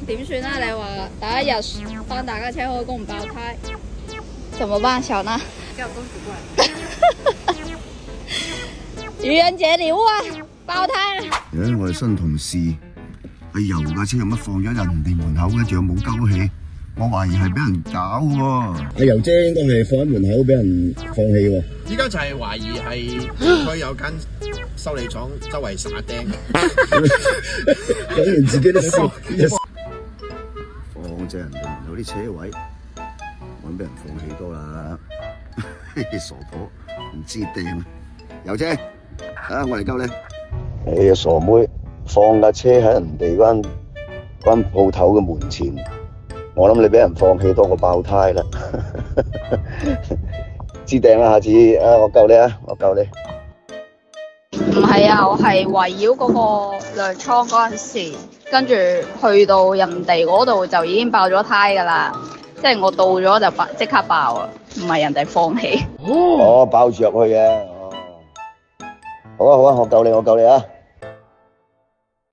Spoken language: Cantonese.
點算啊？你話第一日幫大家車開工唔爆胎，怎麼辦，小娜？叫公子過來。愚人節禮物啊，爆胎啊！我哋新同事係油架車有乜放咗人哋門口嘅，仲有冇鳩氣？我懷疑係俾人搞喎。阿油姐應該係放喺門口俾人放棄喎。依家就係懷疑係佢有間修理廠周圍撒釘，講完自己都笑。放正人哋門口啲車位，我諗俾人放棄多啦。傻婆唔知掟。油姐，啊我嚟救你。你啊傻妹，放架車喺人哋間鋪頭嘅門前，我諗你俾人放棄多過爆胎啦。知掟啦，下次啊我救你啊，我救你。唔係啊，我係圍繞嗰個糧倉嗰陣時，跟住去到人哋嗰度就已經爆咗胎噶啦，即係我到咗就即刻爆啊，唔係人哋放棄。哦，爆住入去嘅。好啊好啊，我救你啊！